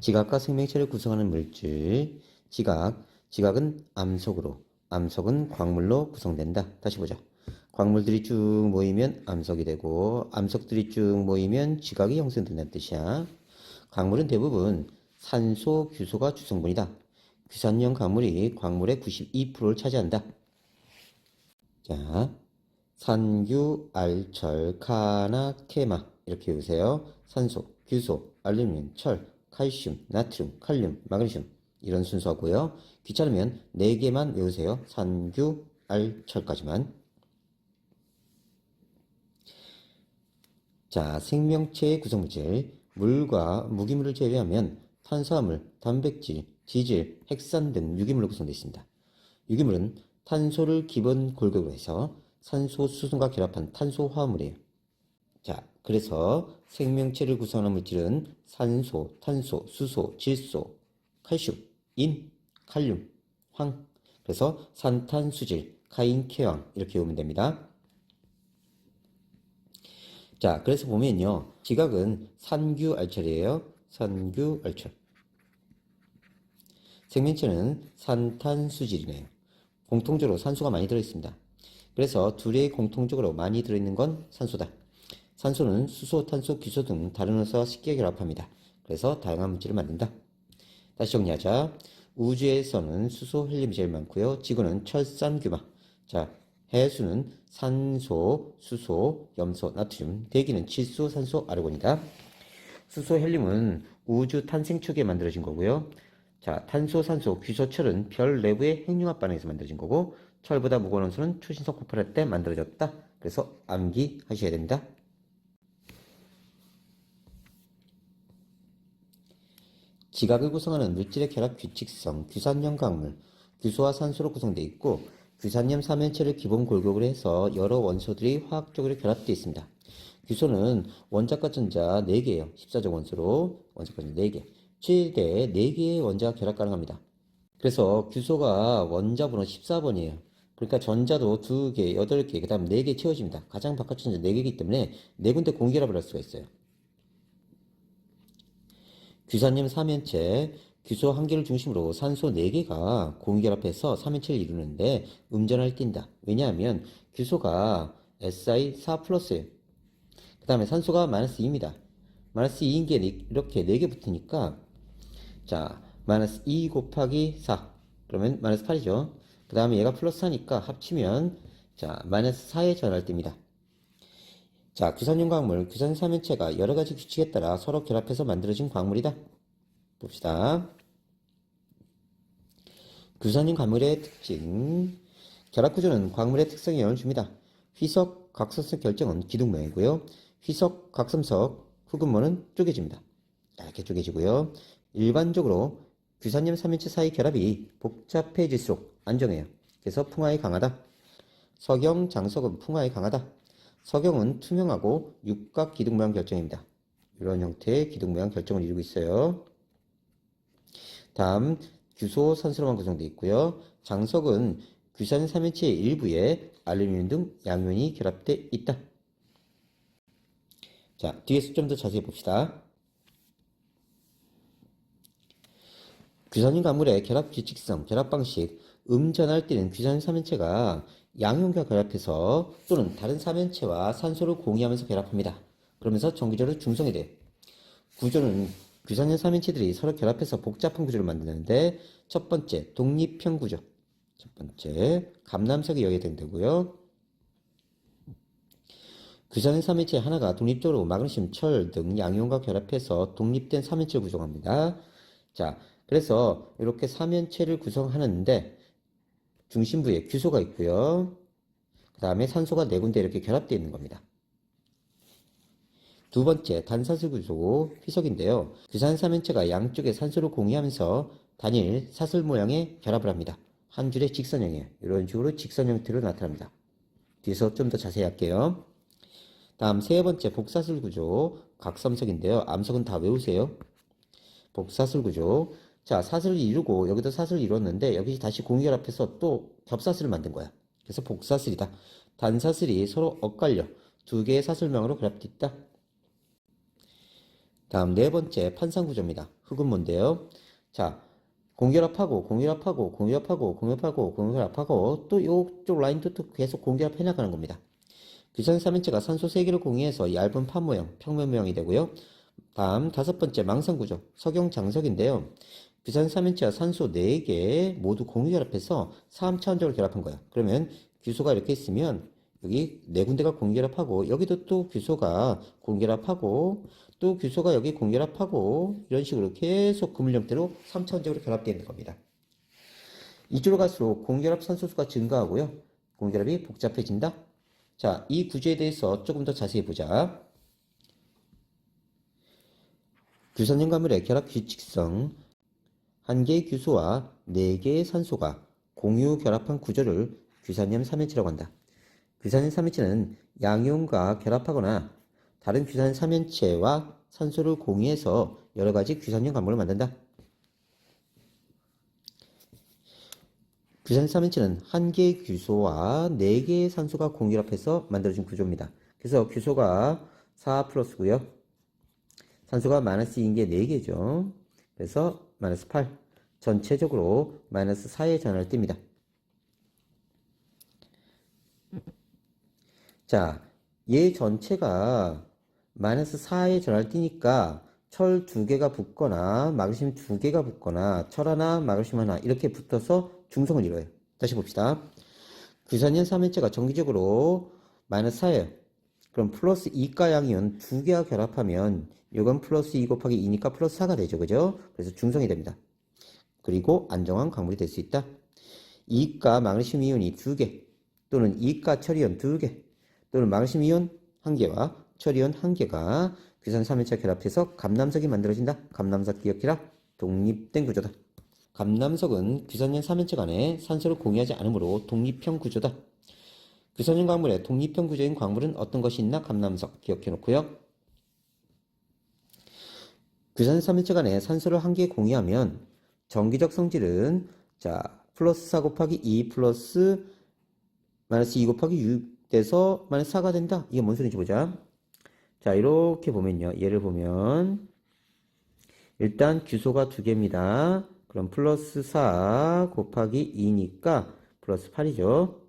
지각과 생명체를 구성하는 물질. 지각은 암석으로, 암석은 광물로 구성된다. 다시 보자. 광물들이 쭉 모이면 암석이 되고 암석들이 쭉 모이면 지각이 형성된다는 뜻이야. 광물은 대부분 산소, 규소가 주성분이다. 규산형 광물이 광물의 92%를 차지한다. 자, 산규, 알철, 카나, 케마 이렇게 외우세요. 산소, 규소, 알루미늄, 철, 칼슘, 나트륨, 칼륨, 마그네슘 이런 순서고요. 귀찮으면 4개만 외우세요. 산규, 알철까지만. 자, 생명체의 구성물질. 물과 무기물을 제외하면 탄수화물, 단백질, 지질, 핵산 등 유기물로 구성되어 있습니다. 유기물은 탄소를 기본 골격으로 해서 산소, 수소가 결합한 탄소화합물이에요. 자, 그래서 생명체를 구성하는 물질은 산소, 탄소, 수소, 질소, 칼슘, 인, 칼륨, 황. 그래서 산탄수질, 카인케왕 이렇게 외우면 됩니다. 자, 그래서 보면요. 지각은 산규알철이에요. 산규알철. 생명체는 산탄수질이네요. 공통적으로 산소가 많이 들어있습니다. 그래서 둘이 공통적으로 많이 들어있는 건 산소다. 산소는 수소, 탄소, 규소 등 다른 원소와 쉽게 결합합니다. 그래서 다양한 물질을 만든다. 다시 정리하자. 우주에서는 수소, 헬륨이 제일 많고요. 지구는 철산, 규마. 자, 해수는 산소, 수소, 염소, 나트륨. 대기는 질소, 산소, 아르곤이다. 수소, 헬륨은 우주 탄생 초기에 만들어진 거고요. 자, 탄소, 산소, 규소, 철은 별 내부의 핵융합 반응에서 만들어진 거고, 철보다 무거운 원소는 초신성 폭발할 때 만들어졌다. 그래서 암기하셔야 됩니다. 지각을 구성하는 물질의 결합 규칙성, 규산염 광물, 규소와 산소로 구성되어 있고, 규산염 사면체를 기본 골격으로 해서 여러 원소들이 화학적으로 결합되어 있습니다. 규소는 원자과 전자 4개예요. 14적 원소로 원자과 전자 4개. 최대 4개의 원자가 결합 가능합니다. 그래서 규소가 원자 번호 14번이에요. 그러니까 전자도 2개, 8개, 그 다음 4개 채워집니다. 가장 바깥 전자 4개이기 때문에 4군데 공결합을 할 수가 있어요. 규산염 사면체, 규소 1개를 중심으로 산소 4개가 공결합해서 사면체를 이루는데 음전을 띈다. 왜냐하면 규소가 Si4+예요. 그 다음에 산소가 -2입니다. -2인 게 이렇게 4개 붙으니까 자, -2 곱하기 4 그러면 -8이죠. 그 다음에 얘가 플러스 하니까 합치면 자, -4에 전할 때입니다. 자, 규산염 광물, 규산 사면체가 여러가지 규칙에 따라 서로 결합해서 만들어진 광물이다. 봅시다. 규산염 광물의 특징. 결합 구조는 광물의 특성에 영향을 줍니다. 휘석, 각성석 결정은 기둥 모양이고요. 휘석, 각섬석, 흑음모는 쪼개집니다. 이렇게 쪼개지고요. 일반적으로 규산염 사면체 사이 결합이 복잡해질수록 안정해요. 그래서 풍화에 강하다. 석영, 장석은 풍화에 강하다. 석영은 투명하고 육각 기둥 모양 결정입니다. 이런 형태의 기둥 모양 결정을 이루고 있어요. 다음 규소, 산소로만 구성되어 있고요. 장석은 규산 사면체의 일부에 알루미늄 등 양면이 결합되어 있다. 자, 뒤에서 좀 더 자세히 봅시다. 규산염 광물의 결합 규칙성, 결합 방식, 음전할 때는 규산 사면체가 양용과 결합해서 또는 다른 사면체와 산소를 공유하면서 결합합니다. 그러면서 정기적으로 중성이 돼요. 구조는 규산염 사면체들이 서로 결합해서 복잡한 구조를 만드는데 첫 번째, 독립형 구조. 첫 번째, 감남석이 여기에 된다고요. 규산염 사면체 하나가 독립적으로 마그네슘, 철 등 양이온과 결합해서 독립된 사면체를 구성합니다. 자, 그래서 이렇게 사면체를 구성하는데 중심부에 규소가 있고요. 그 다음에 산소가 4군데 이렇게 결합되어 있는 겁니다. 두 번째, 단사슬 구조 휘석인데요. 규산 사면체가 양쪽에 산소를 공유하면서 단일 사슬 모양의 결합을 합니다. 한 줄의 직선형이에요. 이런 식으로 직선 형태로 나타납니다. 뒤에서 좀 더 자세히 할게요. 다음 세 번째, 복사슬 구조 각섬석인데요. 암석은 다 외우세요. 복사슬 구조. 자, 사슬을 이루고 여기도 사슬을 이뤘는데 여기 다시 공결합해서 또 겹사슬을 만든 거야. 그래서 복사슬이다. 단사슬이 서로 엇갈려 2개의 사슬망으로 결합되어 있다. 다음 네 번째 판상구조입니다. 흑음모인데요. 자, 공결합하고 공결합하고 공결합하고 공결합하고 공결합하고 또 이쪽 라인도 또 계속 공결합해 나가는 겁니다. 규산 3인체가 산소 3개를 공유해서 얇은 판 모형, 평면 모형이 되고요. 다음 다섯 번째 망상구조, 석영장석인데요. 규산 3인체와 산소 4개 모두 공유결합해서 3차원적으로 결합한 거예요. 그러면 규소가 이렇게 있으면 여기 네 군데가 공결합하고 여기도 또 규소가 공결합하고 또 규소가 여기 공결합하고 이런 식으로 계속 그물 형태로 3차원적으로 결합되어 있는 겁니다. 이쪽으로 갈수록 공결합 산소수가 증가하고요. 공결합이 복잡해진다. 자, 이 구조에 대해서 조금 더 자세히 보자. 규산염 가물의 결합 규칙성, 한 개의 규소와 네 개의 산소가 공유 결합한 구조를 규산염 3연체라고 한다. 규산염 3연체는 양이온과 결합하거나 다른 규산염 3연체와 산소를 공유해서 여러 가지 규산염 가물을 만든다. 규산염 3연체는 한 개의 규소와 네 개의 산소가 공결합해서 만들어진 구조입니다. 그래서 규소가 4 플러스고요. 산소가 마이너스 2인 게 4개죠. 그래서 마이너스 8. 전체적으로 마이너스 4의 전환을 띱니다. 자, 얘 전체가 마이너스 4의 전환을 띄니까 철 2개가 붙거나 마그네슘 2개가 붙거나 철 하나, 마그네슘 하나 이렇게 붙어서 중성을 이뤄요. 다시 봅시다. 규산염 3연체가 정기적으로 마이너스 4예요. 그럼 플러스 2가 양이온 2개가 결합하면 이건 플러스 2 곱하기 2니까 플러스 4가 되죠. 그죠? 그래서 중성이 됩니다. 그리고 안정한 광물이 될 수 있다. 2가 마그네슘 이온이 2개 또는 2가 철이온 2개 또는 마그네슘 이온 1개와 철이온 1개가 규산 3연체 결합해서 감남석이 만들어진다. 감남석 기억해라. 독립된 구조다. 감남석은 규산염 3연체 간에 산소를 공유하지 않으므로 독립형 구조다. 규산염 광물의 독립형 구조인 광물은 어떤 것이 있나? 감남석 기억해 놓고요. 규산염 3연체 간에 산소를 한 개 공유하면 정기적 성질은 자 플러스 4 곱하기 2 플러스 마이너스 2 곱하기 6 돼서 마이너스 4가 된다. 이게 뭔 소리인지 보자. 자 이렇게 보면요. 얘를 보면 일단 규소가 2개입니다. 그럼 플러스 4 곱하기 2니까 플러스 8이죠.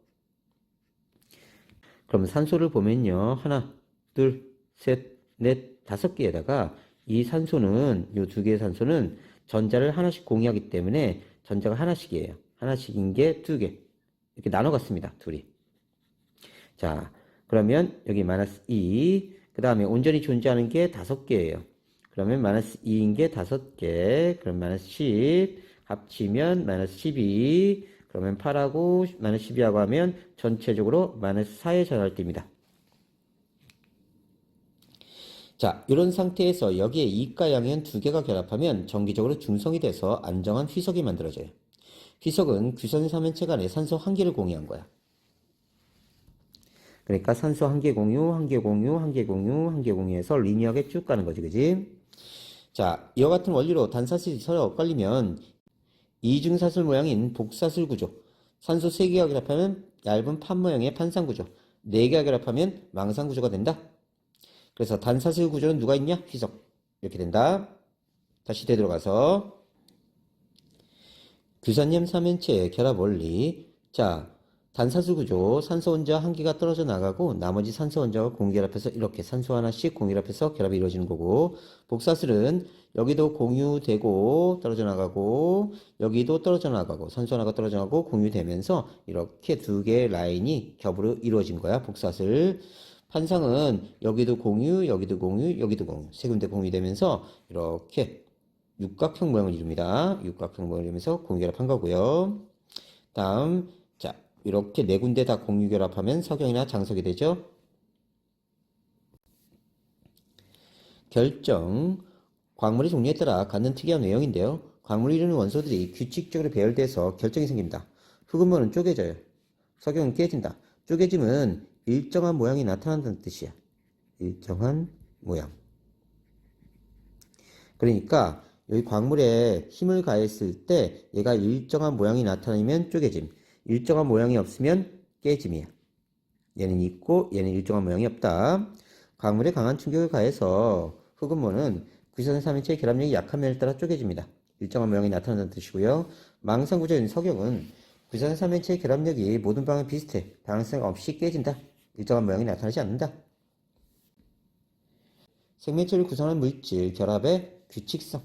그럼 산소를 보면요. 하나, 둘, 셋, 넷, 5개에다가 이 산소는 이 2개의 산소는 전자를 하나씩 공유하기 때문에 전자가 하나씩이에요. 하나씩인 게 2개. 이렇게 나눠 갔습니다. 둘이. 자, 그러면 여기 마이너스 2. 그 다음에 온전히 존재하는 게 5개예요. 그러면 마이너스 2인 게 5개. 그럼 마이너스 10. 합치면 마이너스 12. 그러면 8하고 마이너스 12하고 하면 전체적으로 마이너스 4의 전환을 띱니다. 자, 이런 상태에서 여기에 2가 양이온 2개가 결합하면 정기적으로 중성이 돼서 안정한 휘석이 만들어져요. 휘석은 규산 3연체 간에 산소 1개를 공유한 거야. 그러니까 산소 1개 공유, 1개 공유, 1개 공유, 1개 공유해서 리니어하게 쭉 가는 거지, 그지? 자, 이와 같은 원리로 단사슬이 서로 엇갈리면 이중사슬 모양인 복사슬 구조, 산소 3개가 결합하면 얇은 판 모양의 판상 구조, 4개가 결합하면 망상 구조가 된다. 그래서 단사슬 구조는 누가 있냐? 휘석. 이렇게 된다. 다시 되돌아가서 규산염 3연체의 결합 원리. 자, 단사슬 구조, 산소 원자 1개가 떨어져 나가고 나머지 산소 원자가 공결합해서 이렇게 산소 하나씩 공결합해서 결합이 이루어지는 거고, 복사슬은 여기도 공유되고 떨어져 나가고 여기도 떨어져 나가고 산소 하나가 떨어져 나가고 공유되면서 이렇게 2개의 라인이 겹으로 이루어진 거야. 복사슬. 판상은 여기도 공유, 여기도 공유, 여기도 공유. 3군데 공유되면서 이렇게 육각형 모양을 이룹니다. 육각형 모양을 이루면서 공유결합한 거고요. 다음, 자, 이렇게 4군데 다 공유결합하면 석영이나 장석이 되죠. 결정. 광물의 종류에 따라 갖는 특이한 외형인데요. 광물을 이루는 원소들이 규칙적으로 배열돼서 결정이 생깁니다. 흑음모는 쪼개져요. 석영은 깨진다. 쪼개짐은 일정한 모양이 나타난다는 뜻이야. 일정한 모양. 그러니까 여기 광물에 힘을 가했을 때 얘가 일정한 모양이 나타나면 쪼개짐. 일정한 모양이 없으면 깨짐이야. 얘는 있고 얘는 일정한 모양이 없다. 광물에 강한 충격을 가해서 흑음모는 구성 3인체의 결합력이 약한 면에 따라 쪼개집니다. 일정한 모양이 나타난다는 뜻이고요. 망상구조인 석영은 구성 3인체의 결합력이 모든 방향이 비슷해 방향성 없이 깨진다. 일정한 모양이 나타나지 않는다. 생명체를 구성하는 물질 결합의 규칙성.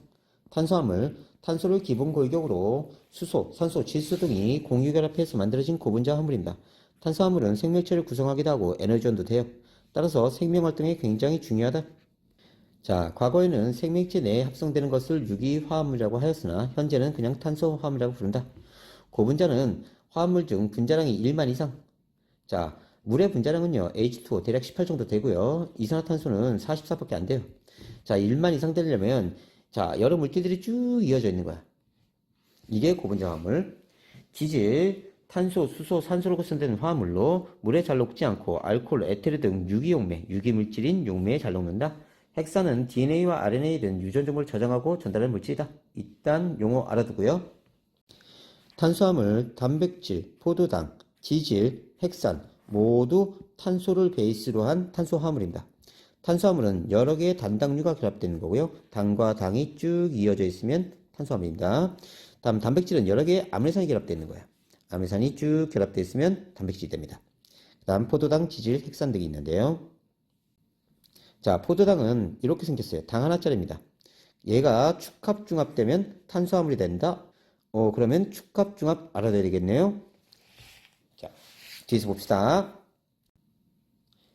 탄수화물, 탄소를 기본 골격으로 수소, 산소, 질소 등이 공유 결합해서 만들어진 고분자 화물입니다. 탄수화물은 생명체를 구성하기도 하고 에너지원도 돼요. 따라서 생명활동에 굉장히 중요하다. 자, 과거에는 생명체 내에 합성되는 것을 유기화합물이라고 하였으나 현재는 그냥 탄소화물이라고 부른다. 고분자는 화합물 중 분자량이 1만 이상. 자, 물의 분자량은요, H2O 대략 18 정도 되고요. 이산화탄소는 44밖에 안 돼요. 자, 1만 이상 되려면 자, 여러 물질들이 쭉 이어져 있는 거야. 이게 고분자 화합물. 지질, 탄소, 수소, 산소로 구성된 화합물로 물에 잘 녹지 않고 알코올, 에테르 등 유기용매, 유기물질인 용매에 잘 녹는다. 핵산은 DNA와 RNA 등 유전 정보를 저장하고 전달하는 물질이다. 일단 용어 알아두고요. 탄수화물, 단백질, 포도당, 지질, 핵산 모두 탄소를 베이스로 한 탄소화물입니다. 탄수화물은 여러 개의 단당류가 결합되는 거고요. 당과 당이 쭉 이어져 있으면 탄수화물입니다. 다음 단백질은 여러 개의 아미노산이 결합되어 있는 거예요. 아미노산이 쭉 결합되어 있으면 단백질이 됩니다. 그 다음 포도당, 지질, 핵산 등이 있는데요. 자, 포도당은 이렇게 생겼어요. 당 하나짜리입니다. 얘가 축합중합되면 탄수화물이 된다. 그러면 축합중합 알아둬야 되겠네요. 자, 뒤에서 봅시다.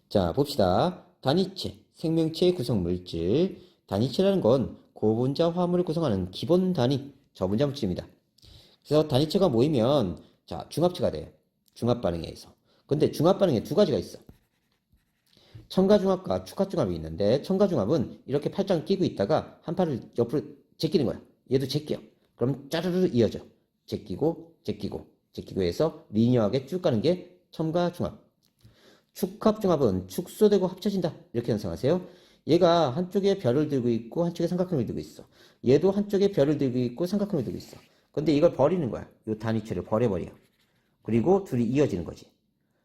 자, 봅시다. 단위체, 생명체의 구성물질. 단위체라는 건 고분자 화합물을 구성하는 기본 단위, 저분자 물질입니다. 그래서 단위체가 모이면 자, 중합체가 돼요. 중합반응에 의해서. 근데 중합반응에 두 가지가 있어. 첨가중합과 축합중합이 있는데 첨가중합은 이렇게 팔짱 끼고 있다가 한 팔을 옆으로 제끼는 거야. 얘도 제껴. 그럼 짜르르 이어져. 제끼고 제끼고 제끼고 해서 리니어하게 쭉 가는 게 첨가중합. 축합중합은 축소되고 합쳐진다. 이렇게 연상하세요. 얘가 한쪽에 별을 들고 있고 한쪽에 삼각형을 들고 있어. 얘도 한쪽에 별을 들고 있고 삼각형을 들고 있어. 근데 이걸 버리는 거야. 이 단위체를 버려버려. 그리고 둘이 이어지는 거지.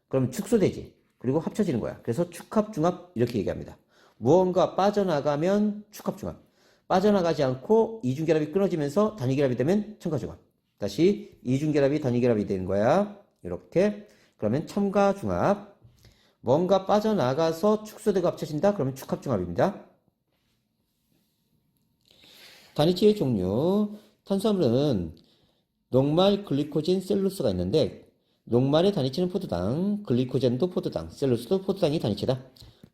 그럼 축소되지. 그리고 합쳐지는 거야. 그래서 축합중합 이렇게 얘기합니다. 무언가 빠져나가면 축합중합. 빠져나가지 않고 이중결합이 끊어지면서 단위결합이 되면 첨가중합. 다시 이중결합이 단위결합이 되는 거야. 이렇게. 그러면 첨가중합. 뭔가 빠져나가서 축소되고 합쳐진다? 그러면 축합중합입니다. 단위체의 종류. 탄수화물은 녹말, 글리코젠, 셀룰로스가 있는데 녹말의 단위체는 포도당, 글리코젠도 포도당, 셀룰로스도 포도당이 단위체다.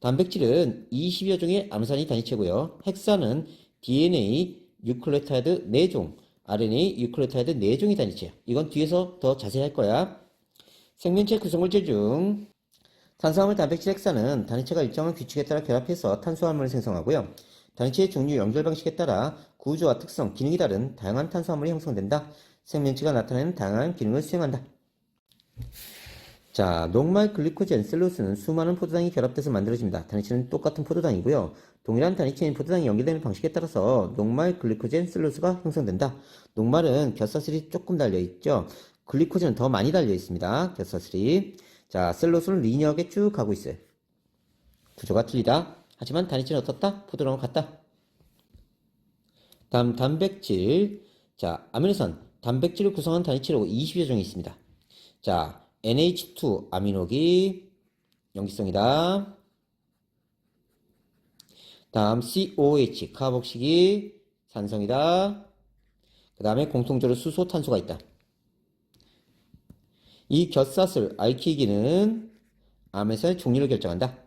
단백질은 20여 종의 아미노산이 단위체고요. 핵산은 DNA, 유클레오타이드 4종, RNA, 유클레오타이드 4종이 단위체야. 이건 뒤에서 더 자세히 할 거야. 생명체 구성물질 중 탄수화물, 단백질, 핵산은 단위체가 일정한 규칙에 따라 결합해서 탄수화물을 생성하고요. 단위체의 종류, 연결 방식에 따라 구조와 특성, 기능이 다른 다양한 탄수화물이 형성된다. 생명체가 나타내는 다양한 기능을 수행한다. 자, 녹말, 글리코젠, 셀룰로스는 수많은 포도당이 결합돼서 만들어집니다. 단위체는 똑같은 포도당이고요. 동일한 단위체인 포도당이 연결되는 방식에 따라서 녹말, 글리코젠, 셀룰로스가 형성된다. 녹말은 곁사슬이 조금 달려있죠. 글리코젠은 더 많이 달려있습니다. 곁사슬이. 자, 셀룰로스는 리니어하게 쭉 가고 있어요. 구조가 틀리다. 하지만 단위체는 어떻다? 포도당과 같다. 다음 단백질. 자, 아미노산. 단백질을 구성한 단위체로 20여 종이 있습니다. 자, NH2 아미노기 염기성이다. 다음 COH 카복식이 산성이다. 그 다음에 공통적으로 수소, 탄소가 있다. 이 곁사슬 알키기는 아미노산의 종류를 결정한다.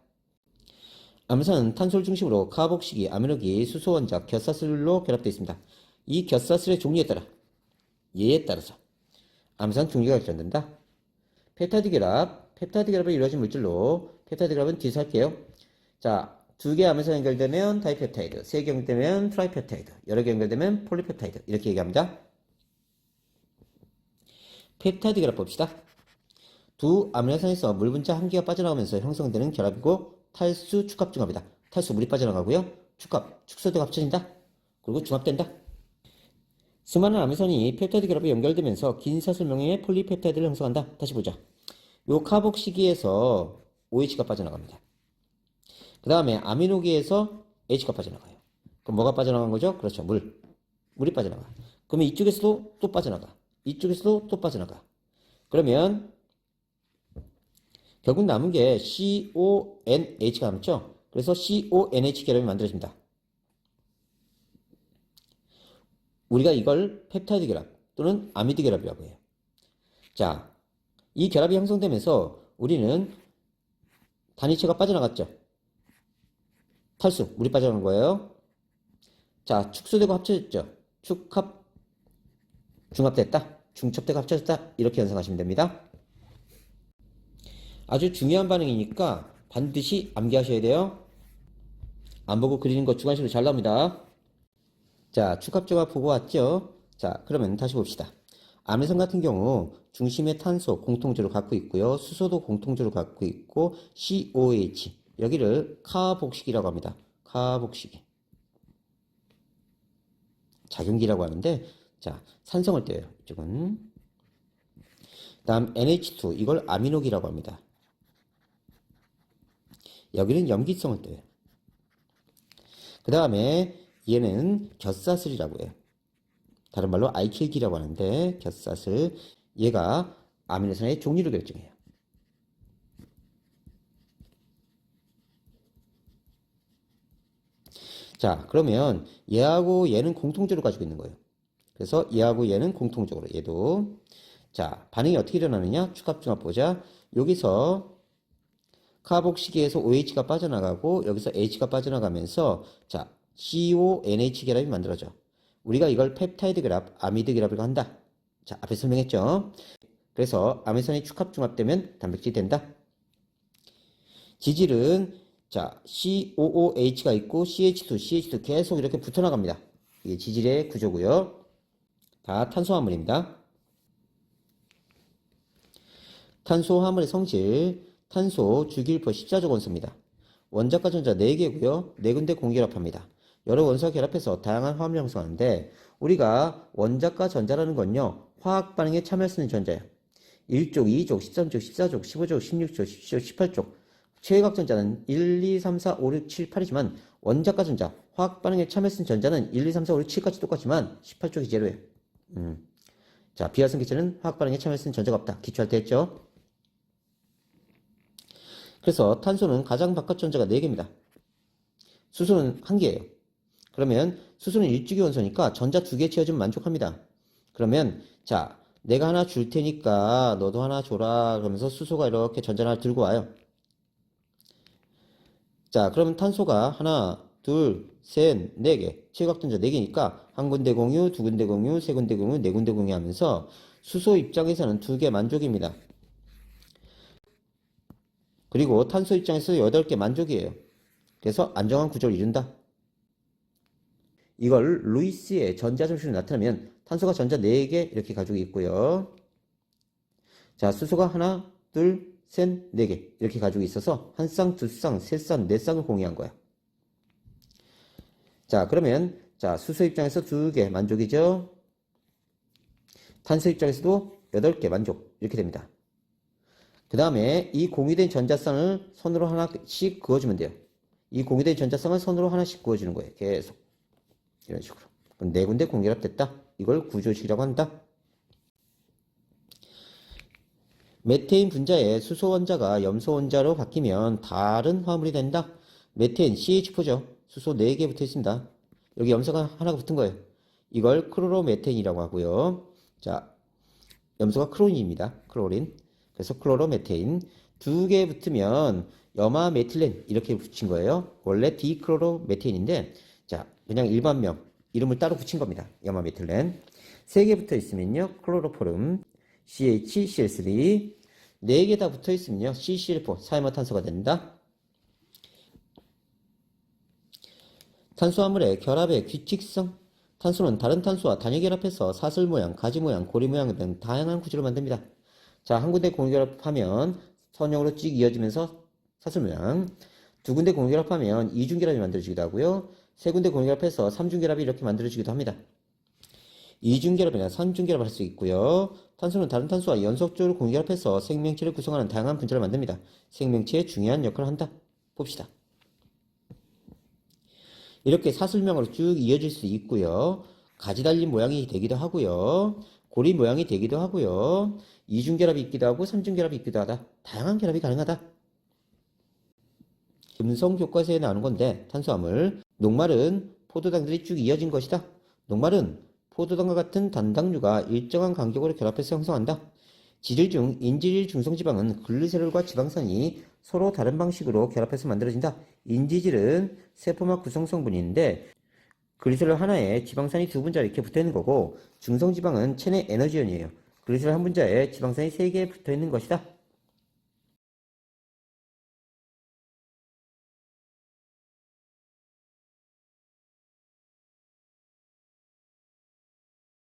아미노산은 탄소를 중심으로 카복식이, 아미노기, 수소 원자, 곁사슬로 결합되어 있습니다. 이 곁사슬의 종류에 따라 얘에 따라서 아미노산 종류가 결정된다. 펩타이드 결합, 펩타이드 결합이 이루어진 물질로 펩타이드 결합은 뒤에서 할게요. 자, 2개 아미노산 연결되면 다이펩타이드, 3개 연결되면 트라이펩타이드, 여러 개 연결되면 폴리펩타이드 이렇게 얘기합니다. 펩타이드 결합 봅시다. 두 아미노산에서 물 분자 한 개가 빠져나오면서 형성되는 결합이고 탈수 축합중합이다. 탈수 물이 빠져나가고요. 축합, 축소되고 합쳐진다. 그리고 중합된다. 수많은 아미노산이 펩타이드 결합에 연결되면서 긴 사슬명의 폴리펩타이드를 형성한다. 다시 보자. 요 카복시기에서 OH가 빠져나갑니다. 그 다음에 아미노기에서 H가 빠져나가요. 그럼 뭐가 빠져나간 거죠? 그렇죠. 물이 빠져나가. 그러면 이쪽에서도 또 빠져나가. 이쪽에서도 또 빠져나가. 그러면 결국 남은 게 CONH가 남죠. 그래서 CONH 결합이 만들어집니다. 우리가 이걸 펩타이드 결합 또는 아미드 결합이라고 해요. 자, 이 결합이 형성되면서 우리는 단위체가 빠져나갔죠. 탈수, 물이 빠져나간 거예요. 자, 축소되고 합쳐졌죠. 축합, 중합됐다. 중첩되고 합쳐졌다. 이렇게 연상하시면 됩니다. 아주 중요한 반응이니까 반드시 암기하셔야 돼요. 안 보고 그리는 거 주관식으로 잘 나옵니다. 자, 축합중합 보고 왔죠? 자, 그러면 다시 봅시다. 아미선 같은 경우 중심에 탄소 공통적으로 갖고 있고요. 수소도 공통적으로 갖고 있고 COH 여기를 카복식이라고 합니다. 카복식이. 작용기라고 하는데 자, 산성을 떼요. 이쪽은. 다음 NH2 이걸 아미노기라고 합니다. 여기는 염기성을 떼요. 그 다음에 얘는 곁사슬이라고 해요. 다른 말로 알킬기라고 하는데 곁사슬 얘가 아미노산의 종류를 결정해요. 자, 그러면 얘하고 얘는 공통적으로 가지고 있는 거예요. 그래서 얘하고 얘는 공통적으로 얘도 자, 반응이 어떻게 일어나느냐? 축합중합 보자. 여기서 카복시기에서 OH가 빠져나가고 여기서 H가 빠져나가면서 자, CONH 결합이 만들어져. 우리가 이걸 펩타이드 결합, 아미드 결합이라고 한다. 자, 앞에 설명했죠. 그래서 아미노산이 축합중합되면 단백질이 된다. 지질은 자, COOH가 있고 CH2 계속 이렇게 붙어나갑니다. 이게 지질의 구조고요. 다 탄소화물입니다. 탄소화물의 성질, 탄소 주기율표 14조 원소입니다. 원자과 전자 4개고요. 4군데 공결합합니다. 여러 원소와 결합해서 다양한 화합을 형성하는데 우리가 원자과 전자라는 건요. 화학 반응에 참여할 수 있는 전자예요. 1족, 2족, 13족, 14족, 15족, 16족, 17족, 18족. 최외각 전자는 1, 2, 3, 4, 5, 6, 7, 8이지만 원자과 전자, 화학 반응에 참여할 수 있는 전자는 1, 2, 3, 4, 5, 6, 7까지 똑같지만 18쪽이 제로예요. 자, 비활성 기체는 화학 반응에 참여할 수 있는 전자가 없다. 기초할 때 했죠. 그래서 탄소는 가장 바깥 전자가 4개입니다. 수소는 1개예요. 그러면 수소는 일주기 원소니까 전자 2개 채워주면 만족합니다. 그러면 자, 내가 하나 줄 테니까 너도 하나 줘라 그러면서 수소가 이렇게 전자를 하나 들고 와요. 자, 그러면 탄소가 하나, 둘, 셋, 4개, 최외각 전자 4개니까 한 군데 공유, 두 군데 공유, 세 군데 공유, 네 군데 공유 하면서 수소 입장에서는 2개 만족입니다. 그리고 탄소 입장에서 8개 만족이에요. 그래서 안정한 구조를 이룬다. 이걸 루이스의 전자점수로 나타내면 탄소가 전자 4개 이렇게 가지고 있고요. 자, 수소가 하나, 둘, 셋, 4개 이렇게 가지고 있어서 한 쌍, 두 쌍, 세 쌍, 네 쌍을 공유한 거야. 자, 그러면 자, 수소 입장에서 2개 만족이죠. 탄소 입장에서도 8개 만족 이렇게 됩니다. 그 다음에 이 공유된 전자쌍을 선으로 하나씩 그어주면 돼요. 이 공유된 전자쌍을 선으로 하나씩 그어주는 거예요. 계속 이런 식으로. 그럼 4군데 공결합됐다. 이걸 구조식이라고 한다. 메테인 분자의 수소 원자가 염소 원자로 바뀌면 다른 화물이 된다. 메테인 CH4죠. 수소 4개 붙어 있습니다. 여기 염소가 하나가 붙은 거예요. 이걸 클로로메테인이라고 하고요. 자, 염소가 크로린입니다. 크로린. 그래서 클로로메테인 2개 붙으면 염화메틸렌 이렇게 붙인 거예요. 원래 디클로로메테인인데 자, 그냥 일반명 이름을 따로 붙인 겁니다. 염화메틸렌. 3개 붙어 있으면요. 클로로포름 CHCl3 4개 다 붙어 있으면요. CCl4 사이머탄소가 된다. 탄수화물의 결합의 규칙성. 탄소는 다른 탄소와 단일 결합해서 사슬 모양, 가지 모양, 고리 모양 등 다양한 구조를 만듭니다. 자, 한 군데 공유결합하면 선형으로 쭉 이어지면서 사슬 모양. 2군데 공유결합하면 이중결합이 만들어지기도 하고요. 3군데 공유결합해서 삼중결합이 이렇게 만들어지기도 합니다. 이중결합이나 삼중결합을 할 수 있고요. 탄소는 다른 탄소와 연속적으로 공유결합해서 생명체를 구성하는 다양한 분자를 만듭니다. 생명체에 중요한 역할을 한다. 봅시다. 이렇게 사슬명으로 쭉 이어질 수 있고요. 가지 달린 모양이 되기도 하고요. 고리 모양이 되기도 하고요. 이중결합이 있기도 하고 삼중결합이 있기도 하다. 다양한 결합이 가능하다. 금속 교과서에 나오는 건데 탄수화물. 녹말은 포도당들이 쭉 이어진 것이다. 녹말은 포도당과 같은 단당류가 일정한 간격으로 결합해서 형성한다. 지질 중 인지질 중성지방은 글리세롤과 지방산이 서로 다른 방식으로 결합해서 만들어진다. 인지질은 세포막 구성 성분인데 글리세롤 하나에 지방산이 두 분자 이렇게 붙어있는 거고, 중성지방은 체내 에너지원이에요. 글리세롤 한 분자에 지방산이 세 개 붙어있는 것이다.